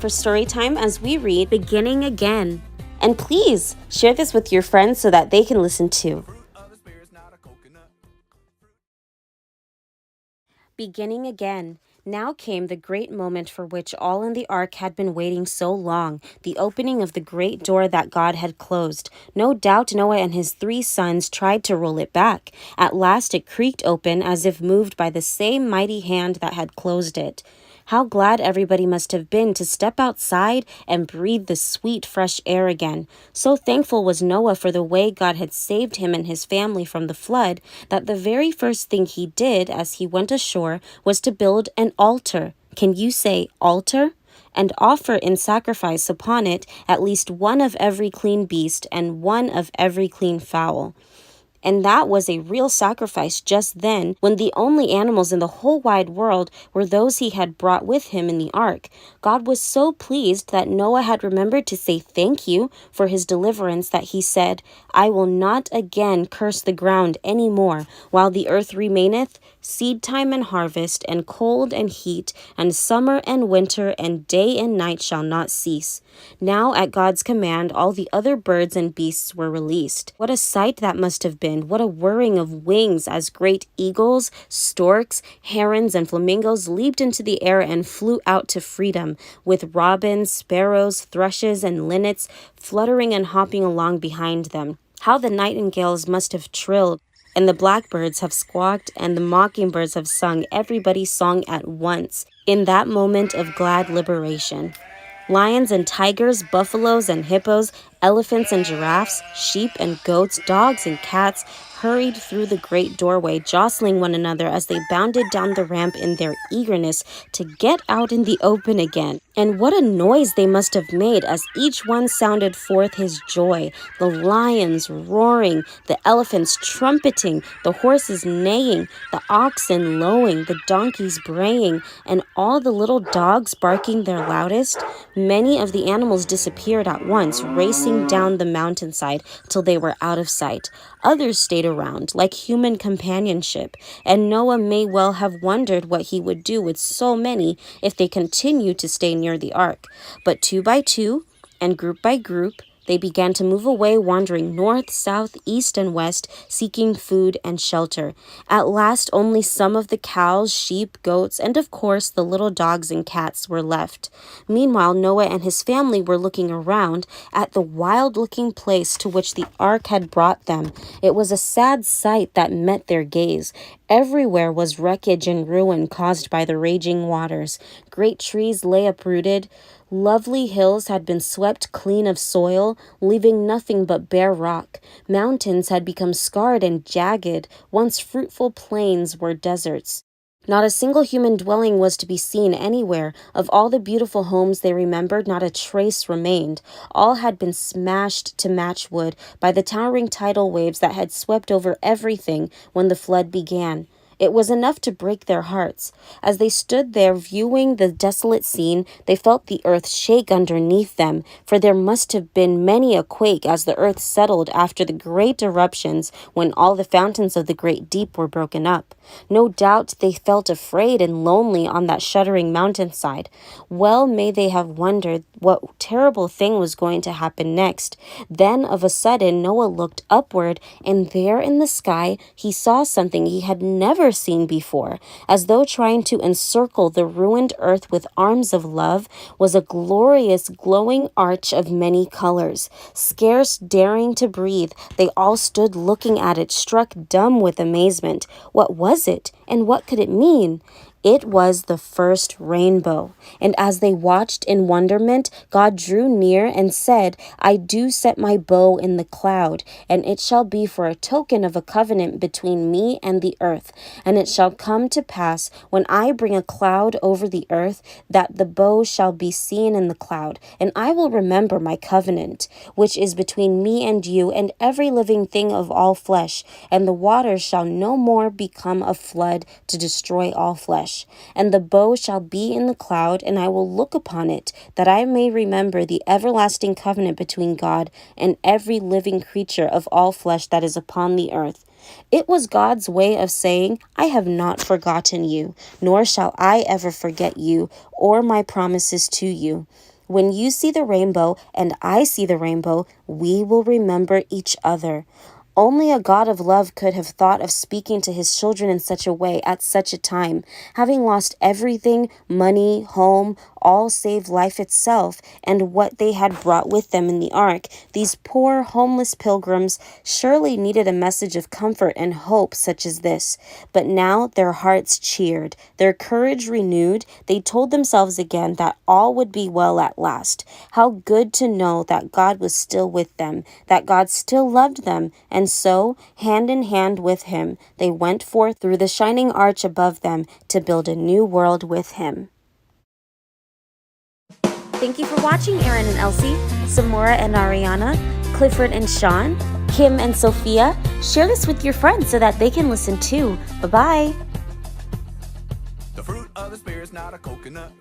For story time as we read Beginning Again. And please share this with your friends so that they can listen too. Beginning again. Now came the great moment for which all in the ark had been waiting so long, the opening of the great door that God had closed. No doubt Noah and his 3 sons tried to roll it back. At last it creaked open as if moved by the same mighty hand that had closed it. How glad everybody must have been to step outside and breathe the sweet, fresh air again. So thankful was Noah for the way God had saved him and his family from the flood that the very first thing he did as he went ashore was to build an altar. Can you say altar? And offer in sacrifice upon it at least one of every clean beast and one of every clean fowl. And that was a real sacrifice just then, when the only animals in the whole wide world were those he had brought with him in the ark. God was so pleased that Noah had remembered to say thank you for his deliverance that he said, I will not again curse the ground any more while the earth remaineth, seed time and harvest, and cold and heat, and summer and winter, and day and night shall not cease. Now at God's command all the other birds and beasts were released. What a sight that must have been! What a whirring of wings as great eagles, storks, herons, and flamingos leaped into the air and flew out to freedom, with robins, sparrows, thrushes, and linnets fluttering and hopping along behind them. How the nightingales must have trilled, and the blackbirds have squawked, and the mockingbirds have sung everybody's song at once in that moment of glad liberation. Lions and tigers, buffaloes and hippos, elephants and giraffes, sheep and goats, dogs and cats hurried through the great doorway, jostling one another as they bounded down the ramp in their eagerness to get out in the open again. And what a noise they must have made as each one sounded forth his joy, the lions roaring, the elephants trumpeting, the horses neighing, the oxen lowing, the donkeys braying, and all the little dogs barking their loudest. Many of the animals disappeared at once, racing down the mountainside till they were out of sight. Others stayed around, like human companionship, and Noah may well have wondered what he would do with so many if they continued to stay near the ark. But 2 by 2, and group by group, they began to move away, wandering north, south, east, and west, seeking food and shelter. At last, only some of the cows, sheep, goats, and of course the little dogs and cats were left. Meanwhile, Noah and his family were looking around at the wild-looking place to which the ark had brought them. It was a sad sight that met their gaze. Everywhere was wreckage and ruin caused by the raging waters. Great trees lay uprooted. Lovely hills had been swept clean of soil, leaving nothing but bare rock. Mountains had become scarred and jagged. Once fruitful plains were deserts. Not a single human dwelling was to be seen anywhere. Of all the beautiful homes they remembered, not a trace remained. All had been smashed to matchwood by the towering tidal waves that had swept over everything when the flood began. It was enough to break their hearts. As they stood there viewing the desolate scene, they felt the earth shake underneath them, for there must have been many a quake as the earth settled after the great eruptions when all the fountains of the great deep were broken up. No doubt they felt afraid and lonely on that shuddering mountainside. Well may they have wondered what terrible thing was going to happen next. Then of a sudden Noah looked upward, and there in the sky he saw something he had never seen before. As though trying to encircle the ruined earth with arms of love was a glorious glowing arch of many colors. Scarce daring to breathe, they all stood looking at it, struck dumb with amazement. What was it, and what could it mean? It was the first rainbow. And as they watched in wonderment, God drew near and said, I do set my bow in the cloud, and it shall be for a token of a covenant between me and the earth. And it shall come to pass, when I bring a cloud over the earth, that the bow shall be seen in the cloud. And I will remember my covenant, which is between me and you and every living thing of all flesh. And the waters shall no more become a flood to destroy all flesh. And the bow shall be in the cloud, and I will look upon it, that I may remember the everlasting covenant between God and every living creature of all flesh that is upon the earth. It was God's way of saying, I have not forgotten you, nor shall I ever forget you or my promises to you. When you see the rainbow and I see the rainbow, we will remember each other. Only a God of love could have thought of speaking to his children in such a way at such a time. Having lost everything, money, home, all save life itself and what they had brought with them in the ark, these poor homeless pilgrims surely needed a message of comfort and hope such as this. But now their hearts cheered, their courage renewed. They told themselves again that all would be well at last. How good to know that God was still with them, that God still loved them, and so, hand in hand with him, they went forth through the shining arch above them to build a new world with him. Thank you for watching, Aaron and Elsie, Samora and Ariana, Clifford and Sean, Kim and Sophia. Share this with your friends so that they can listen too. Bye-bye. The fruit of the spirit's not a coconut.